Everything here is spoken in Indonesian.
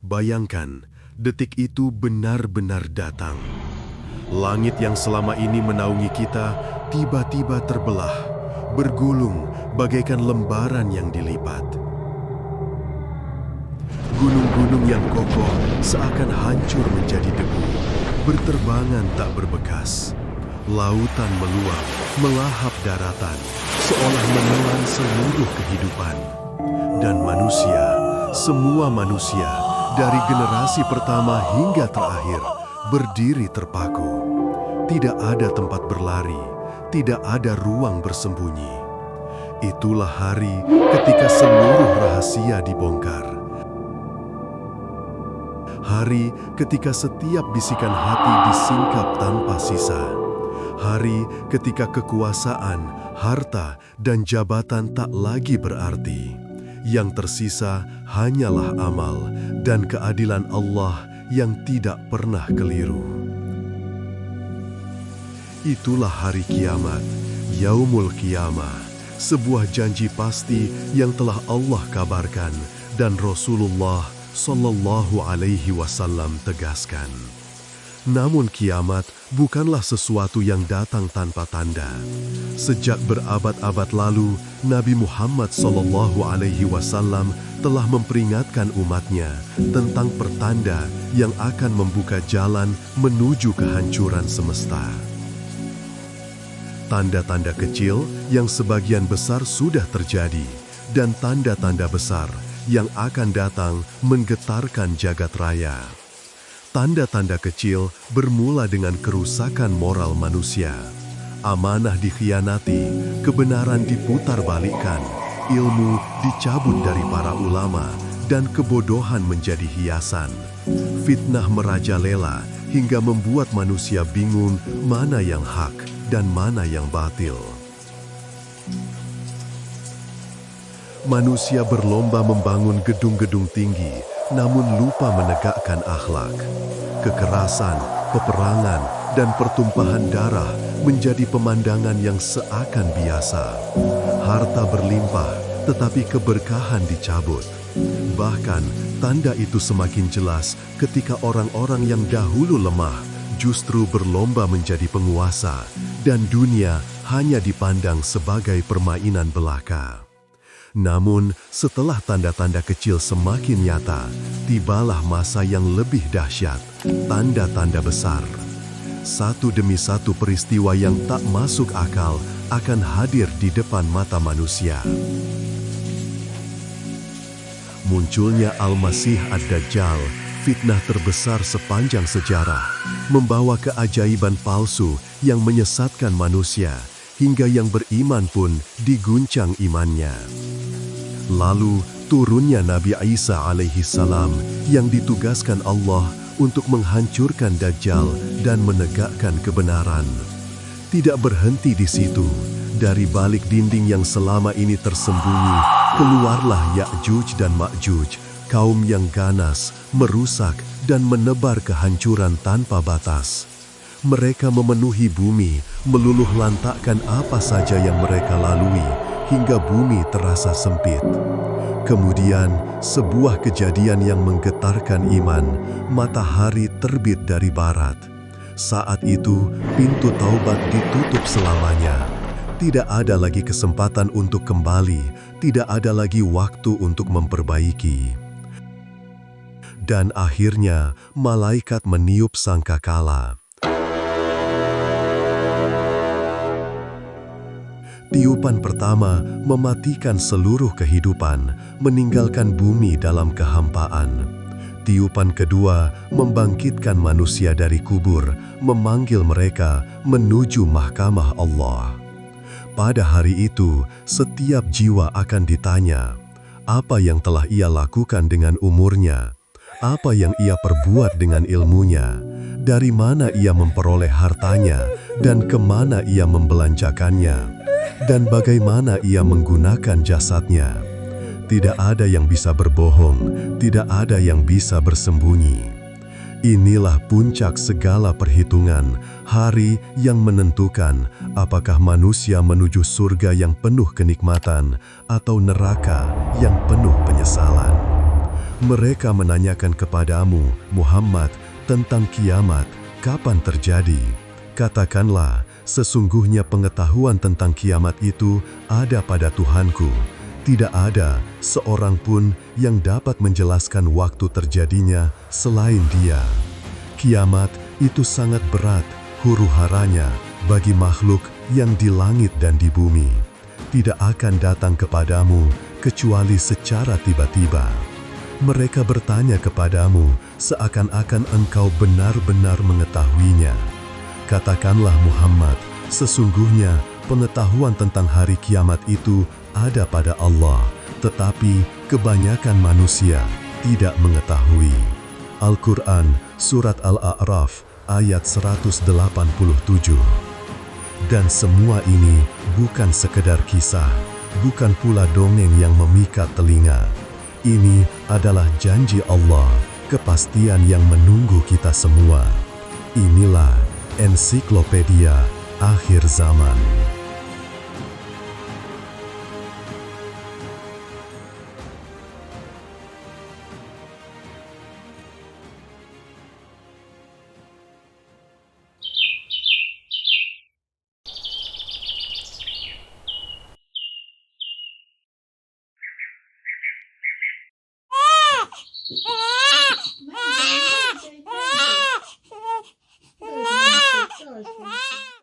Bayangkan, detik itu benar-benar datang. Langit yang selama ini menaungi kita tiba-tiba terbelah, bergulung bagaikan lembaran yang dilipat. Gunung-gunung yang kokoh seakan hancur menjadi debu, berterbangan tak berbekas. Lautan meluap, melahap daratan, seolah menelan seluruh kehidupan. Dan manusia, semua manusia, dari generasi pertama hingga terakhir, berdiri terpaku. Tidak ada tempat berlari, tidak ada ruang bersembunyi. Itulah hari ketika seluruh rahasia dibongkar. Hari ketika setiap bisikan hati disingkap tanpa sisa. Hari ketika kekuasaan, harta, dan jabatan tak lagi berarti. Yang tersisa hanyalah amal dan keadilan Allah yang tidak pernah keliru. Itulah hari kiamat, Yaumul Qiyamah, sebuah janji pasti yang telah Allah kabarkan dan Rasulullah Shallallahu Alaihi Wasallam tegaskan. Namun kiamat bukanlah sesuatu yang datang tanpa tanda. Sejak berabad-abad lalu, Nabi Muhammad Shallallahu Alaihi Wasallam telah memperingatkan umatnya tentang pertanda yang akan membuka jalan menuju kehancuran semesta. Tanda-tanda kecil yang sebagian besar sudah terjadi, dan tanda-tanda besar yang akan datang menggetarkan jagat raya. Tanda-tanda kecil bermula dengan kerusakan moral manusia. Amanah dikhianati, kebenaran diputarbalikkan, ilmu dicabut dari para ulama, dan kebodohan menjadi hiasan. Fitnah merajalela hingga membuat manusia bingung mana yang hak dan mana yang batil. Manusia berlomba membangun gedung-gedung tinggi, namun lupa menegakkan akhlak. Kekerasan, peperangan, dan pertumpahan darah menjadi pemandangan yang seakan biasa. Harta berlimpah, tetapi keberkahan dicabut. Bahkan, tanda itu semakin jelas ketika orang-orang yang dahulu lemah justru berlomba menjadi penguasa, dan dunia hanya dipandang sebagai permainan belaka. Namun, setelah tanda-tanda kecil semakin nyata, tibalah masa yang lebih dahsyat, tanda-tanda besar. Satu demi satu peristiwa yang tak masuk akal akan hadir di depan mata manusia. Munculnya Al-Masih Ad-Dajjal, fitnah terbesar sepanjang sejarah, membawa keajaiban palsu yang menyesatkan manusia, hingga yang beriman pun diguncang imannya. Lalu turunnya Nabi Isa alaihi salam yang ditugaskan Allah untuk menghancurkan Dajjal dan menegakkan kebenaran. Tidak berhenti di situ, dari balik dinding yang selama ini tersembunyi, keluarlah Ya'juj dan Ma'juj, kaum yang ganas, merusak, dan menebar kehancuran tanpa batas. Mereka memenuhi bumi, meluluh lantakkan apa saja yang mereka lalui, hingga bumi terasa sempit. Kemudian, sebuah kejadian yang menggetarkan iman, matahari terbit dari barat. Saat itu, pintu taubat ditutup selamanya. Tidak ada lagi kesempatan untuk kembali, tidak ada lagi waktu untuk memperbaiki. Dan akhirnya, malaikat meniup sangkakala. Tiupan pertama mematikan seluruh kehidupan, meninggalkan bumi dalam kehampaan. Tiupan kedua membangkitkan manusia dari kubur, memanggil mereka menuju mahkamah Allah. Pada hari itu, setiap jiwa akan ditanya, apa yang telah ia lakukan dengan umurnya, apa yang ia perbuat dengan ilmunya, dari mana ia memperoleh hartanya, dan kemana ia membelanjakannya, dan bagaimana ia menggunakan jasadnya. Tidak ada yang bisa berbohong, tidak ada yang bisa bersembunyi. Inilah puncak segala perhitungan, hari yang menentukan apakah manusia menuju surga yang penuh kenikmatan atau neraka yang penuh penyesalan. Mereka menanyakan kepadamu, Muhammad, tentang kiamat, kapan terjadi? Katakanlah, sesungguhnya pengetahuan tentang kiamat itu ada pada Tuhanku. Tidak ada seorang pun yang dapat menjelaskan waktu terjadinya selain Dia. Kiamat itu sangat berat huru-haranya bagi makhluk yang di langit dan di bumi. Tidak akan datang kepadamu kecuali secara tiba-tiba. Mereka bertanya kepadamu seakan-akan engkau benar-benar mengetahuinya. Katakanlah Muhammad, sesungguhnya pengetahuan tentang hari kiamat itu ada pada Allah, tetapi kebanyakan manusia tidak mengetahui. Al-Quran, Surat Al-A'raf, ayat 187. Dan semua ini bukan sekedar kisah, bukan pula dongeng yang memikat telinga. Ini adalah janji Allah, kepastian yang menunggu kita semua. Inilah ensiklopedia akhir zaman. Mãe,